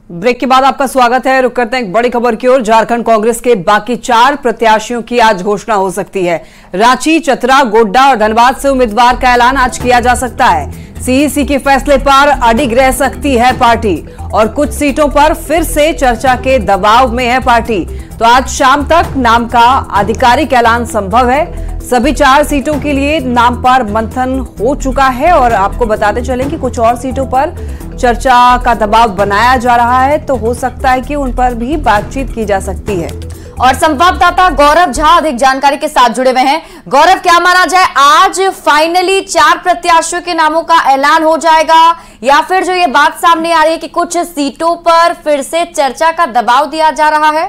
Break के बाद आपका स्वागत है। रुक करते हैं एक बड़ी खबर की ओर। झारखंड कांग्रेस के बाकी 4 प्रत्याशियों की आज घोषणा हो सकती है। रांची, चतरा, गोड्डा और धनबाद से उम्मीदवार का ऐलान आज किया जा सकता है। सीईसी के फैसले पर अडिग रह सकती है पार्टी और कुछ सीटों पर फिर से चर्चा के दबाव में है पार्टी। तो आज शाम तक नाम का आधिकारिक ऐलान संभव है। सभी 4 सीटों के लिए नाम पर मंथन हो चुका है और आपको बताते चलें कि कुछ और सीटों पर चर्चा का दबाव बनाया जा रहा है, तो हो सकता है कि उन पर भी बातचीत की जा सकती है। और संवाददाता गौरव झा अधिक जानकारी के साथ जुड़े हुए हैं। गौरव, क्या माना जाए, आज फाइनली 4 प्रत्याशियों के नामों का ऐलान हो जाएगा या फिर जो ये बात सामने आ रही है कि कुछ सीटों पर फिर से चर्चा का दबाव दिया जा रहा है?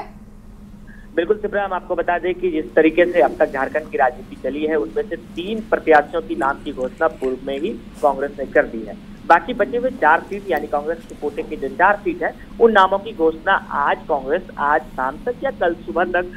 बिल्कुल शिप्रा, हम आपको बता दें कि जिस तरीके से अब तक झारखंड की राजनीति चली है उसमें से 3 प्रत्याशियों की नाम की घोषणा पूर्व में ही कांग्रेस ने कर दी है। बाकी बचे हुए 4 सीट यानी कांग्रेस के कोटे की जो 4 सीट है उन नामों की घोषणा आज शाम तक या कल सुबह तक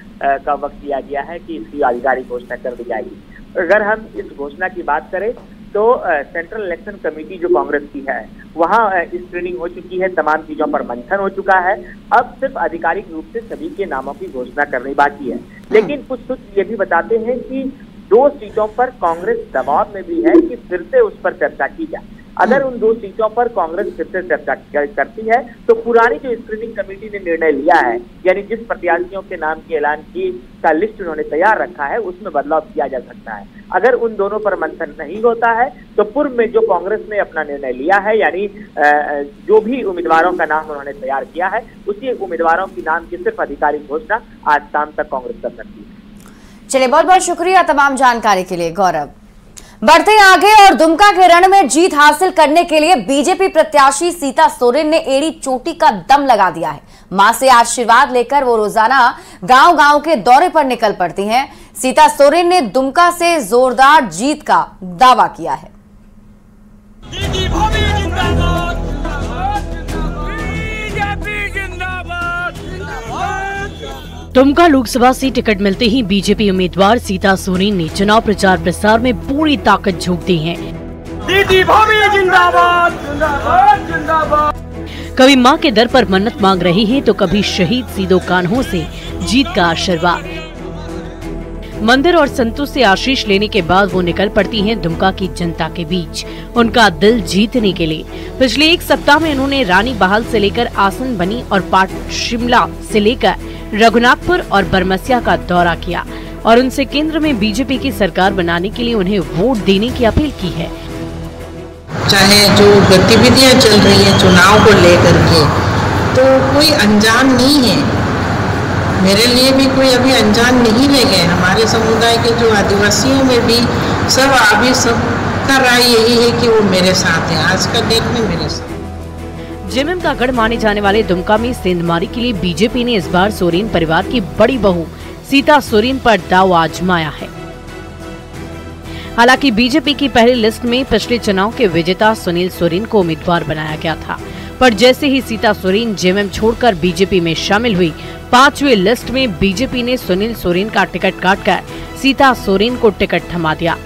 का वक्त दिया गया है कि इसकी आधिकारिक घोषणा कर दी जाएगी। अगर हम इस घोषणा की बात करें तो सेंट्रल इलेक्शन कमेटी जो कांग्रेस की है वहाँ स्क्रीनिंग हो चुकी है, तमाम चीजों पर मंथन हो चुका है। अब सिर्फ आधिकारिक रूप से सभी के नामों की घोषणा करनी बाकी है। लेकिन कुछ सूत्र ये भी बताते हैं कि 2 सीटों पर कांग्रेस दबाव में भी है कि फिर से उस पर चर्चा की जाए। अगर उन 2 सीटों पर कांग्रेस फिर से चर्चा करती है तो पुरानी जो स्क्रीनिंग कमेटी ने निर्णय लिया है, यानी जिस प्रत्याशियों के नाम के ऐलान की का लिस्ट उन्होंने तैयार रखा है, उसमें बदलाव किया जा सकता है। अगर उन दोनों पर मंथन नहीं होता है तो पूर्व में जो कांग्रेस ने अपना निर्णय लिया है, यानी जो भी उम्मीदवारों का नाम उन्होंने तैयार किया है उसी उम्मीदवारों की नाम की सिर्फ आधिकारिक घोषणा आज शाम तक कांग्रेस कर सकती है। चलिए, बहुत बहुत शुक्रिया तमाम जानकारी के लिए गौरव। बढ़ते आगे और दुमका के रण में जीत हासिल करने के लिए बीजेपी प्रत्याशी सीता सोरेन ने एड़ी चोटी का दम लगा दिया है। मां से आशीर्वाद लेकर वो रोजाना गांव-गांव के दौरे पर निकल पड़ती हैं। सीता सोरेन ने दुमका से जोरदार जीत का दावा किया है। दुमका लोकसभा से टिकट मिलते ही बीजेपी उम्मीदवार सीता सोरेन ने चुनाव प्रचार प्रसार में पूरी ताकत झोंक दी है। दीदी भाभी जिंदाबाद, जिंदाबाद, जिंदाबाद। कभी मां के दर पर मन्नत मांग रही हैं, तो कभी शहीद सीदो कान्हों से जीत का आशीर्वाद। मंदिर और संतों से आशीष लेने के बाद वो निकल पड़ती हैं दुमका की जनता के बीच उनका दिल जीतने के लिए। पिछले 1 सप्ताह में उन्होंने रानी बहाल से लेकर आसन बनी और पाट शिमला से लेकर रघुनाथपुर और बरमसिया का दौरा किया और उनसे केंद्र में बीजेपी की सरकार बनाने के लिए उन्हें वोट देने की अपील की है। चाहे जो गतिविधियां चल रही है चुनाव को लेकर के, तो कोई अनजान नहीं है। मेरे लिए भी कोई अभी अनजान नहीं रह गए। हमारे समुदाय के जो आदिवासियों में भी सबका राय यही है कि वो मेरे साथ है। आज का डेट में मेरे साथ। जेएमएम का गढ़ माने जाने वाले दुमका में सेंधमारी के लिए बीजेपी ने इस बार सोरेन परिवार की बड़ी बहू सीता सोरेन पर दांव आजमाया है। हालांकि बीजेपी की पहली लिस्ट में पिछले चुनाव के विजेता सुनील सोरेन को उम्मीदवार बनाया गया था, पर जैसे ही सीता सोरेन जेएमएम छोड़कर बीजेपी में शामिल हुई, 5वीं लिस्ट में बीजेपी ने सुनील सोरेन का टिकट काटकर सीता सोरेन को टिकट थमा दिया।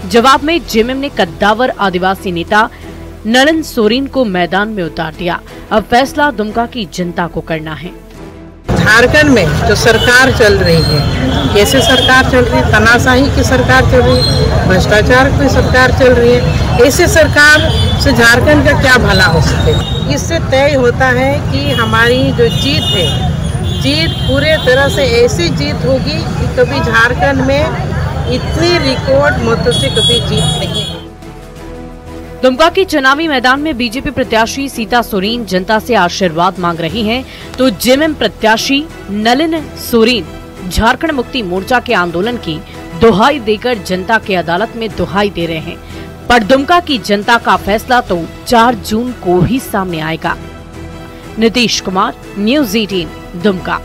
जवाब में जेएमएम ने कद्दावर आदिवासी नेता नलन सोरेन को मैदान में उतार दिया। अब फैसला दुमका की जनता को करना है। झारखंड में जो सरकार चल रही है, कैसे सरकार चल रही है? तानाशाही की सरकार चल रही है, भ्रष्टाचार की सरकार चल रही है। ऐसे सरकार से झारखंड का क्या भला हो सके? इससे तय होता है कि हमारी जो जीत है, जीत पूरे तरह से ऐसी जीत होगी कि कभी झारखंड में इतनी रिकॉर्ड मतों से कभी जीत नहीं। दुमका के चुनावी मैदान में बीजेपी प्रत्याशी सीता सोरेन जनता से आशीर्वाद मांग रही हैं, तो जेएमएम प्रत्याशी नलिन सोरेन झारखंड मुक्ति मोर्चा के आंदोलन की दुहाई देकर जनता के अदालत में दुहाई दे रहे हैं। पर दुमका की जनता का फैसला तो 4 जून को ही सामने आएगा। नीतीश कुमार, न्यूज़ 18, दुमका।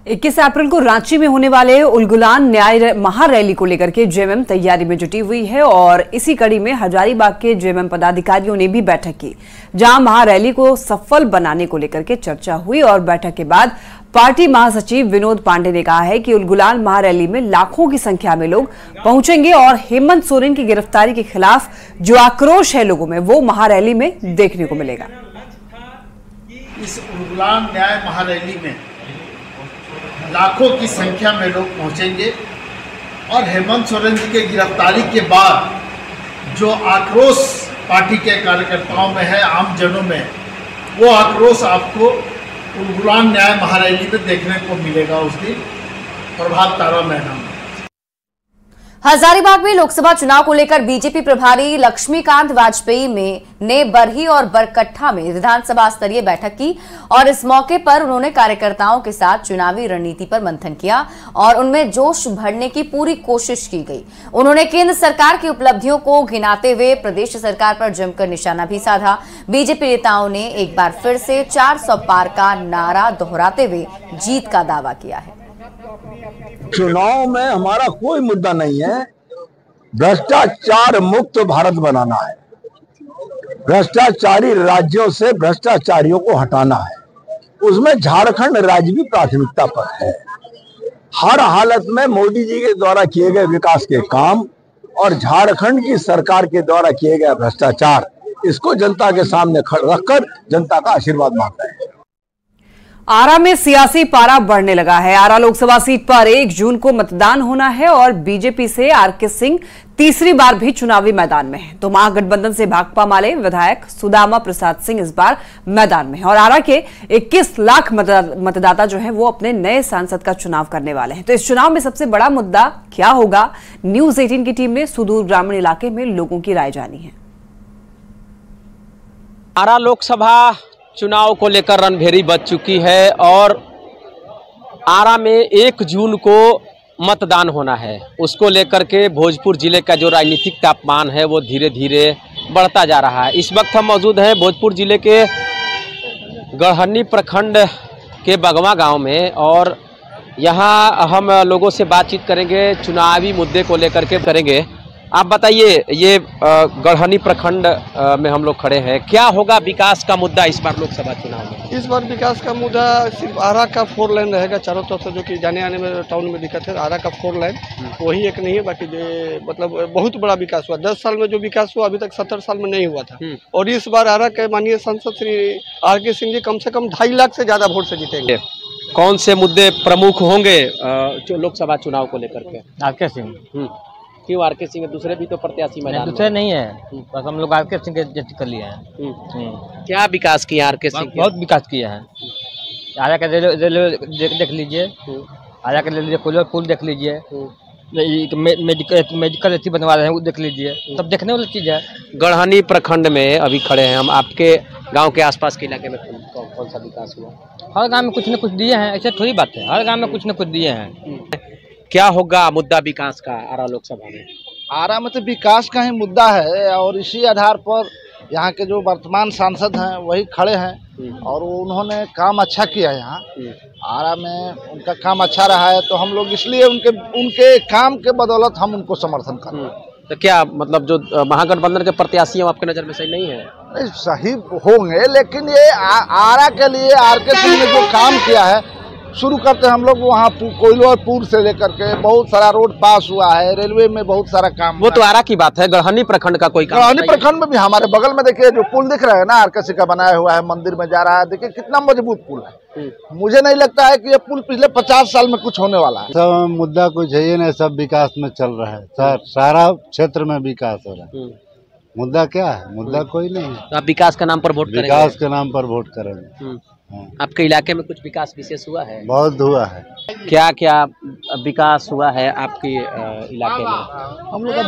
21 अप्रैल को रांची में होने वाले उलगुलान न्याय महारैली को लेकर के जेएमएम तैयारी में जुटी हुई है और इसी कड़ी में हजारीबाग के जेएमएम पदाधिकारियों ने भी बैठक की, जहां महारैली को सफल बनाने को लेकर के चर्चा हुई और बैठक के बाद पार्टी महासचिव विनोद पांडे ने कहा है कि उलगुलान महारैली में लाखों की संख्या में लोग पहुंचेंगे और हेमंत सोरेन की गिरफ्तारी के खिलाफ जो आक्रोश है लोगों में वो महारैली में देखने को मिलेगा। इस उलगुलान न्याय महारैली में लाखों की संख्या में लोग पहुंचेंगे और हेमंत सोरेन जी की गिरफ्तारी के बाद जो आक्रोश पार्टी के कार्यकर्ताओं में है, आम जनों में, वो आक्रोश आपको उलगुलान न्याय महारैली में देखने को मिलेगा उस दिन प्रभात तारा मैदान में। हजारीबाग में लोकसभा चुनाव को लेकर बीजेपी प्रभारी लक्ष्मीकांत वाजपेयी ने बरही और बरकट्ठा में विधानसभा स्तरीय बैठक की और इस मौके पर उन्होंने कार्यकर्ताओं के साथ चुनावी रणनीति पर मंथन किया और उनमें जोश भरने की पूरी कोशिश की गई। उन्होंने केंद्र सरकार की उपलब्धियों को गिनाते हुए प्रदेश सरकार पर जमकर निशाना भी साधा। बीजेपी नेताओं ने एक बार फिर से 400 पार का नारा दोहराते हुए जीत का दावा किया है। चुनाव में हमारा कोई मुद्दा नहीं है, भ्रष्टाचार मुक्त भारत बनाना है, भ्रष्टाचारी राज्यों से भ्रष्टाचारियों को हटाना है। उसमें झारखंड राज्य भी प्राथमिकता पर है। हर हालत में मोदी जी के द्वारा किए गए विकास के काम और झारखंड की सरकार के द्वारा किए गए भ्रष्टाचार, इसको जनता के सामने रखकर जनता का आशीर्वाद मांगता है। आरा में सियासी पारा बढ़ने लगा है। आरा लोकसभा सीट पर 1 जून को मतदान होना है और बीजेपी से आरके सिंह तीसरी बार भी चुनावी मैदान में है, तो महागठबंधन से भाकपा माले विधायक सुदामा प्रसाद सिंह इस बार मैदान में है और आरा के 21 लाख मतदाता जो है वो अपने नए सांसद का चुनाव करने वाले हैं। तो इस चुनाव में सबसे बड़ा मुद्दा क्या होगा, न्यूज 18 की टीम ने सुदूर ग्रामीण इलाके में लोगों की राय जानी है। आरा लोकसभा चुनाव को लेकर रणभेरी बज चुकी है और आरा में 1 जून को मतदान होना है। उसको लेकर के भोजपुर जिले का जो राजनीतिक तापमान है वो धीरे धीरे बढ़ता जा रहा है। इस वक्त हम मौजूद हैं भोजपुर जिले के गढ़हन्नी प्रखंड के बगवा गांव में और यहाँ हम लोगों से बातचीत करेंगे, चुनावी मुद्दे को लेकर के करेंगे। आप बताइए, ये गढ़हन्नी प्रखंड में हम लोग खड़े हैं, क्या होगा विकास का मुद्दा इस बार लोकसभा चुनाव में? इस बार विकास का मुद्दा सिर्फ आरा का 4 लाइन रहेगा चारों तरफ से, जो कि जाने आने में टाउन में दिक्कत है। आरा का 4 लाइन वही एक नहीं है, बाकी मतलब बहुत बड़ा विकास हुआ। 10 साल में जो विकास हुआ अभी तक 70 साल में नहीं हुआ था। और इस बार आरा के माननीय सांसद श्री आरके सिंह जी कम से कम 2.5 लाख से ज्यादा वोट से जीतेंगे। कौन से मुद्दे प्रमुख होंगे लोकसभा चुनाव को लेकर के? आरके सिंह। क्यों आरके सिंह? दूसरे भी तो प्रत्याशी मैदान दूसरे नहीं है, बस हम लोग आरके सिंह के कर लिए हैं। क्या विकास किया आरके सिंह? बहुत विकास किया है। आरा का रेलवे देख लीजिए, आरा का रेलवे पुल देख लीजिए, मेडिकल अच्छी बनवा रहे हैं वो देख लीजिए, सब देखने वाली चीज है। गढ़हन्नी प्रखंड में अभी खड़े हैं हम, आपके गांव के आसपास के इलाके में कौन सा विकास हुआ? हर गांव में कुछ न कुछ दिए हैं, ऐसा थोड़ी बात है, हर गांव में कुछ न कुछ दिए हैं। क्या होगा मुद्दा विकास का आरा लोकसभा में? आरा में तो विकास का ही मुद्दा है और इसी आधार पर यहाँ के जो वर्तमान सांसद हैं वही खड़े हैं और उन्होंने काम अच्छा किया है। यहाँ आरा में उनका काम अच्छा रहा है, तो हम लोग इसलिए उनके काम के बदौलत हम उनको समर्थन कर रहे हैं। तो क्या मतलब जो महागठबंधन के प्रत्याशी हैं आपके नज़र में सही नहीं है? नहीं, सही होंगे, लेकिन ये आरा के लिए आरके सिंह ने जो काम किया है, शुरू करते हम लोग वहाँ कोइलवरपुर से लेकर के बहुत सारा रोड पास हुआ है, रेलवे में बहुत सारा काम। वो तो आरा की बात है, गढ़हन्नी प्रखंड का कोई काम? गढ़हन्नी प्रखंड में भी हमारे बगल में देखिए जो पुल दिख रहा है ना, आरके सिंह का बनाया हुआ है, मंदिर में जा रहा है, देखिए कितना मजबूत पुल है। मुझे नहीं लगता है कि ये पुल पिछले 50 साल में कुछ होने वाला है। सब मुद्दा कुछ है ही नहीं, सब विकास में चल रहा है सर, सारा क्षेत्र में विकास हो रहा है। मुद्दा क्या है? मुद्दा कोई नहीं है। तो आप विकास के नाम पर वोट करेंगे? विकास के नाम पर वोट करेंगे। आपके इलाके में कुछ विकास विशेष हुआ है? बहुत हुआ है। क्या क्या विकास हुआ है आपके इलाके में? हम लोग का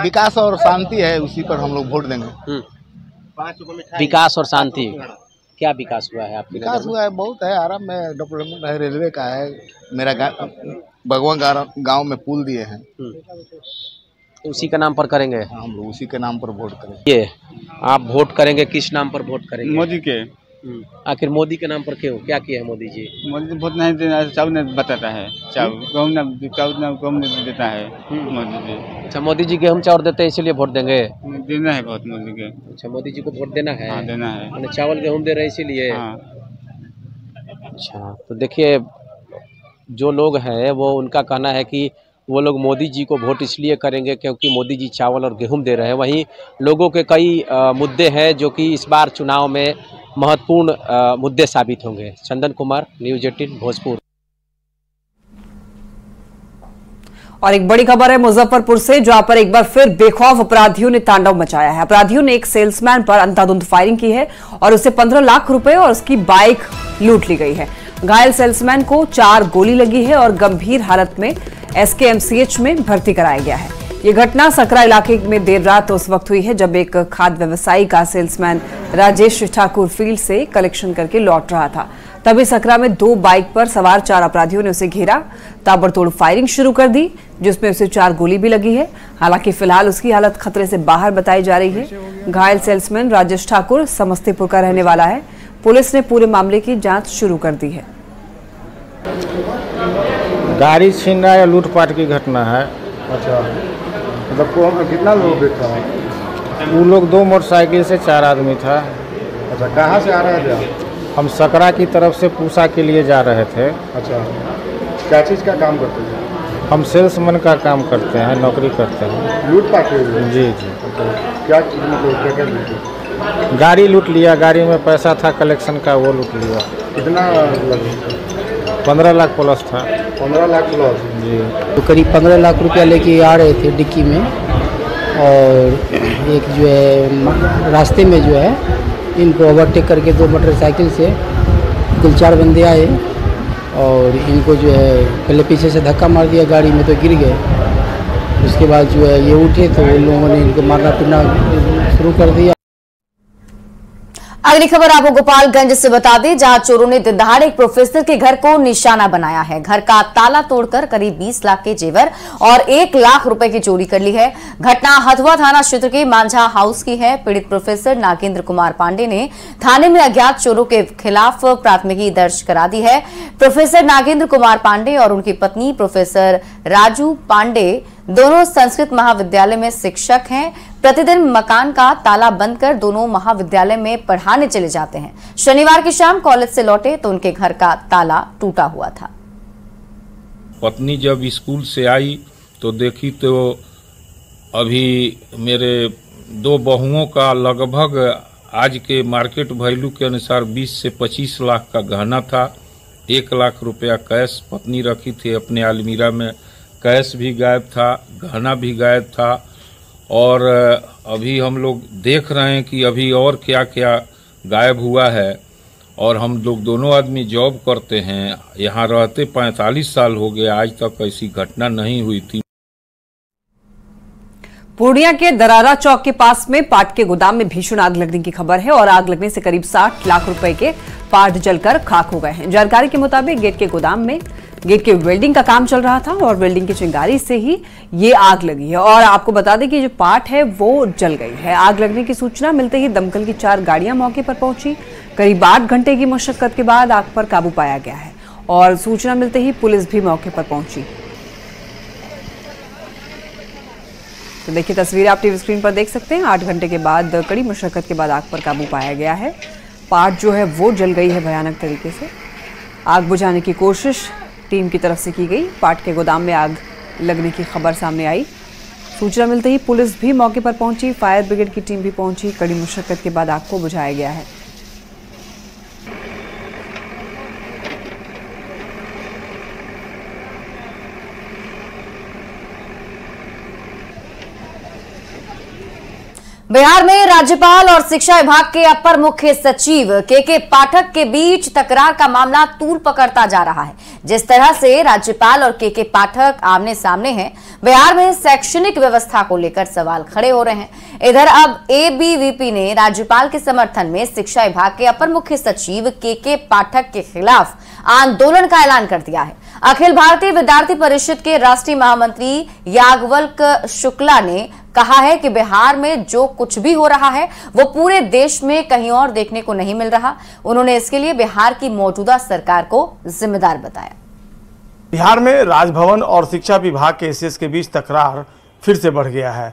विकास और शांति है, उसी पर हम लोग वोट देंगे। विकास और शांति, क्या विकास हुआ है आपके? विकास हुआ है, बहुत है। आराम में डेवलपमेंट है, रेलवे का है, मेरा भगवान गाँव में पुल दिए हैं, तो उसी के नाम पर करेंगे? हम लोग उसी के नाम पर वोट करेंगे। ये आप वोट करेंगे, किस नाम पर वोट करेंगे? मोदी के। आखिर मोदी के नाम पर क्यों, क्या किया है मोदी जी? मोदी वोट नहीं देना, चाउ ने बताता है, चाउ गहूँ देता है मोदी जी। अच्छा, मोदी जी गेहूँ चावल देते हैं इसलिए वोट देंगे? देना है बहुत मोदी के। अच्छा, मोदी जी को वोट देना है? हाँ, देना है। चावल गेहूँ दे रहे हैं इसीलिए? अच्छा, तो देखिए जो लोग हैं वो उनका कहना है कि वो लोग मोदी जी को वोट इसलिए करेंगे क्योंकि मोदी जी चावल और गेहूं दे रहे हैं। वहीं लोगों के कई मुद्दे हैं जो कि इस बार चुनाव में महत्वपूर्ण मुद्दे साबित होंगे। चंदन कुमार, न्यूज़ 18 भोजपुर। और एक बड़ी खबर है मुजफ्फरपुर से, जहां पर एक बार फिर बेखौफ अपराधियों ने तांडव मचाया है। अपराधियों ने एक सेल्समैन पर अंधाधुंध फायरिंग की है और उससे 15 लाख रुपए और उसकी बाइक लूट ली गई है। घायल सेल्समैन को 4 गोली लगी है और गंभीर हालत में SKMCH में भर्ती कराया गया है। ये घटना सकरा इलाके में देर रात उस वक्त हुई है जब एक खाद्य व्यवसायी का सेल्समैन राजेश ठाकुर फील्ड से कलेक्शन करके लौट रहा था। तभी सकरा में 2 बाइक पर सवार 4 अपराधियों ने उसे घेरा, ताबड़तोड़ फायरिंग शुरू कर दी, जिसमें उसे 4 गोली भी लगी है। हालांकि फिलहाल उसकी हालत खतरे से बाहर बताई जा रही है। घायल सेल्समैन राजेश ठाकुर समस्तीपुर का रहने वाला है। पुलिस ने पूरे मामले की जांच शुरू कर दी है। गाड़ी छीनना या लूटपाट की घटना है। अच्छा, मतलब कितना लोग था? वो लोग 2 मोटरसाइकिल से 4 आदमी था। अच्छा, कहाँ से आ रहे थे? हम सकरा की तरफ से पूसा के लिए जा रहे थे। अच्छा, क्या चीज़ का काम करते थे? हम सेल्समैन का काम करते हैं, नौकरी करते हैं। लूटपाट? जी जी। क्या क्या लूट? गाड़ी लूट लिया, गाड़ी में पैसा था कलेक्शन का, वो लूट लिया। कितना? 15 लाख प्लस था। 15 लाख प्लस? जी। तो करीब 15 लाख रुपया लेके आ रहे थे डिक्की में, और एक जो है रास्ते में जो है इनको ओवरटेक करके 2 मोटरसाइकिल से कुल 4 बंदे आए और इनको जो है पहले पीछे से धक्का मार दिया गाड़ी में, तो गिर गए। उसके बाद जो है ये उठे तो उन लोगों ने इनको मारना पीटना शुरू कर दिया। अगली खबर आपको गोपालगंज से बता दें, जहां चोरों ने दिन दहाड़े एक प्रोफेसर के घर को निशाना बनाया है। घर का ताला तोड़कर करीब 20 लाख के जेवर और 1 लाख रुपए की चोरी कर ली है। घटना हथुआ थाना क्षेत्र के मांझा हाउस की है। पीड़ित प्रोफेसर नागेंद्र कुमार पांडे ने थाने में अज्ञात चोरों के खिलाफ प्राथमिकी दर्ज करा दी है। प्रोफेसर नागेंद्र कुमार पांडे और उनकी पत्नी प्रोफेसर राजू पांडे दोनों संस्कृत महाविद्यालय में शिक्षक हैं। प्रतिदिन मकान का ताला बंद कर दोनों महाविद्यालय में पढ़ाने चले जाते हैं। शनिवार की शाम कॉलेज से लौटे तो उनके घर का ताला टूटा हुआ था। पत्नी जब स्कूल से आई तो देखी तो अभी मेरे 2 बहुओं का लगभग आज के मार्केट वैल्यू के अनुसार 20 से 25 लाख का गहना था। 1 लाख रुपया कैश पत्नी रखी थी अपने अलमीरा में। कैश भी गायब था, गहना भी गायब था। और अभी हम लोग देख रहे हैं कि अभी और क्या क्या गायब हुआ है। और हम लोग दोनों आदमी जॉब करते हैं, यहाँ रहते 45 साल हो गए, आज तक ऐसी घटना नहीं हुई थी। पूर्णिया के दरारा चौक के पास में पाट के गोदाम में भीषण आग लगने की खबर है और आग लगने से करीब 60 लाख रुपए के पाट जलकर खाक हो गए हैं। जानकारी के मुताबिक गेट के गोदाम में गेट के वेल्डिंग का काम चल रहा था और वेल्डिंग की चिंगारी से ही ये आग लगी है। और आपको बता दें कि जो पाट है वो जल गई है। आग लगने की सूचना मिलते ही दमकल की 4 गाड़ियां मौके पर पहुंची। करीब 8 घंटे की मशक्कत के बाद आग पर काबू पाया गया है और सूचना मिलते ही पुलिस भी मौके पर पहुंची। तो देखिए तस्वीरें आप टीवी स्क्रीन पर देख सकते हैं। 8 घंटे के बाद कड़ी मशक्कत के बाद आग पर काबू पाया गया है। पाट जो है वो जल गई है भयानक तरीके से। आग बुझाने की कोशिश टीम की तरफ से की गई। पाट के गोदाम में आग लगने की खबर सामने आई। सूचना मिलते ही पुलिस भी मौके पर पहुंची, फायर ब्रिगेड की टीम भी पहुंची। कड़ी मशक्कत के बाद आग को बुझाया गया है। बिहार में राज्यपाल और शिक्षा विभाग के अपर मुख्य सचिव के पाठक के बीच तकरार का मामला तूल पकड़ता जा रहा है। जिस तरह से राज्यपाल और के पाठक आमने सामने हैं, बिहार में शैक्षणिक व्यवस्था को लेकर सवाल खड़े हो रहे हैं। इधर अब एबीवीपी ने राज्यपाल के समर्थन में शिक्षा विभाग के अपर मुख्य सचिव के पाठक के खिलाफ आंदोलन का ऐलान कर दिया है। अखिल भारतीय विद्यार्थी परिषद के राष्ट्रीय महामंत्री याज्ञवल्क्य शुक्ला ने कहा है कि बिहार में जो कुछ भी हो रहा है वो पूरे देश में कहीं और देखने को नहीं मिल रहा। उन्होंने इसके लिए बिहार की मौजूदा सरकार को जिम्मेदार बताया। बिहार में राजभवन और शिक्षा विभाग के एसएस के बीच तकरार फिर से बढ़ गया है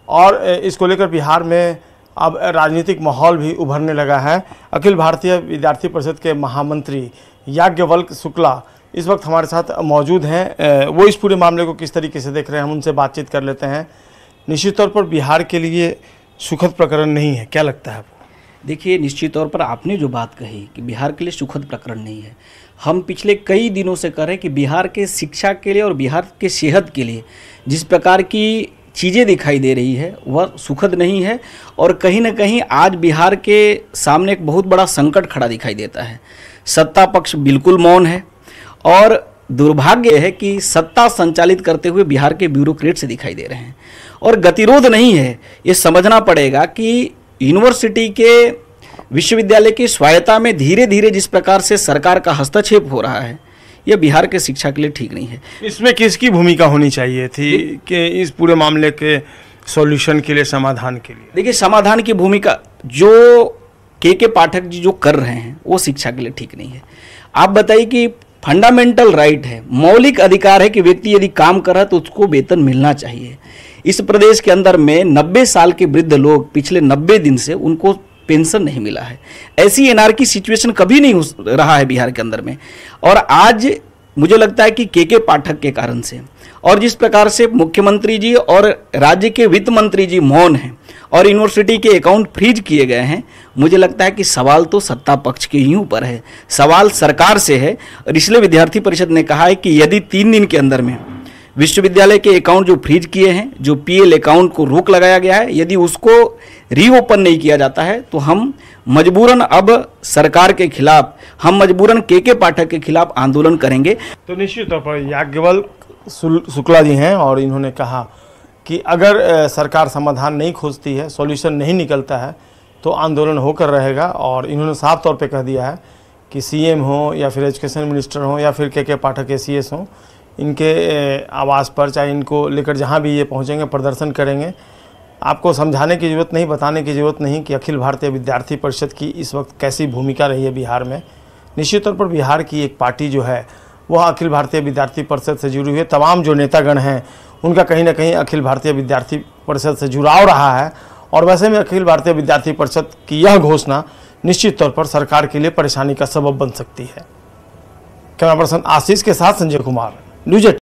और इसको लेकर बिहार में अब राजनीतिक माहौल भी उभरने लगा है। अखिल भारतीय विद्यार्थी परिषद के महामंत्री याज्ञवल्क्य शुक्ला इस वक्त हमारे साथ मौजूद हैं। वो इस पूरे मामले को किस तरीके से देख रहे हैं, हम उनसे बातचीत कर लेते हैं। निश्चित तौर पर बिहार के लिए सुखद प्रकरण नहीं है, क्या लगता है आपको? देखिए, निश्चित तौर पर आपने जो बात कही कि बिहार के लिए सुखद प्रकरण नहीं है, हम पिछले कई दिनों से कह रहे हैं कि बिहार के शिक्षा के लिए और बिहार के सेहत के लिए जिस प्रकार की चीज़ें दिखाई दे रही है वह सुखद नहीं है। और कहीं ना कहीं आज बिहार के सामने एक बहुत बड़ा संकट खड़ा दिखाई देता है। सत्ता पक्ष बिल्कुल मौन है और दुर्भाग्य है कि सत्ता संचालित करते हुए बिहार के ब्यूरोक्रेट से दिखाई दे रहे हैं और गतिरोध नहीं है। ये समझना पड़ेगा कि यूनिवर्सिटी के विश्वविद्यालय की स्वायत्ता में धीरे धीरे जिस प्रकार से सरकार का हस्तक्षेप हो रहा है, यह बिहार के शिक्षा के लिए ठीक नहीं है। इसमें किसकी भूमिका होनी चाहिए थी कि इस पूरे मामले के सॉल्यूशन के लिए, समाधान के लिए? देखिए, समाधान की भूमिका जो के पाठक जी जो कर रहे हैं वो शिक्षा के लिए ठीक नहीं है। आप बताइए कि फंडामेंटल राइट है, मौलिक अधिकार है कि व्यक्ति यदि काम कर रहा है तो उसको वेतन मिलना चाहिए। इस प्रदेश के अंदर में 90 साल के वृद्ध लोग पिछले 90 दिन से उनको पेंशन नहीं मिला है। ऐसी एनआरकी सिचुएशन कभी नहीं हो रहा है बिहार के अंदर में। और आज मुझे लगता है कि के पाठक के कारण से और जिस प्रकार से मुख्यमंत्री जी और राज्य के वित्त मंत्री जी मौन हैं और यूनिवर्सिटी के अकाउंट फ्रीज किए गए हैं, मुझे लगता है कि सवाल तो सत्ता पक्ष के ही ऊपर है, सवाल सरकार से है। और इसलिए विद्यार्थी परिषद ने कहा है कि यदि 3 दिन के अंदर में विश्वविद्यालय के अकाउंट जो फ्रीज किए हैं, जो पीएल अकाउंट को रोक लगाया गया है, यदि उसको रीओपन नहीं किया जाता है तो हम मजबूरन अब सरकार के खिलाफ, हम मजबूरन के पाठक के खिलाफ आंदोलन करेंगे। तो निश्चित तौर पर याज्ञवल्क्य शुक्ला जी हैं और इन्होंने कहा कि अगर सरकार समाधान नहीं खोजती है, सॉल्यूशन नहीं निकलता है तो आंदोलन होकर रहेगा। और इन्होंने साफ तौर पे कह दिया है कि सीएम हो या फिर एजुकेशन मिनिस्टर हो या फिर के पाठक एसीएस हो, इनके आवास पर चाहे इनको लेकर जहाँ भी ये पहुँचेंगे प्रदर्शन करेंगे। आपको समझाने की ज़रूरत नहीं, बताने की ज़रूरत नहीं कि अखिल भारतीय विद्यार्थी परिषद की इस वक्त कैसी भूमिका रही है बिहार में। निश्चित तौर पर बिहार की एक पार्टी जो है वह अखिल भारतीय विद्यार्थी परिषद से जुड़ी हुई है। तमाम जो नेतागण हैं उनका कहीं ना कहीं अखिल भारतीय विद्यार्थी परिषद से जुड़ाव रहा है। और वैसे में अखिल भारतीय विद्यार्थी परिषद की यह घोषणा निश्चित तौर पर सरकार के लिए परेशानी का सबब बन सकती है। कैमरा पर्सन आशीष के साथ संजय कुमार, न्यूज़ 18।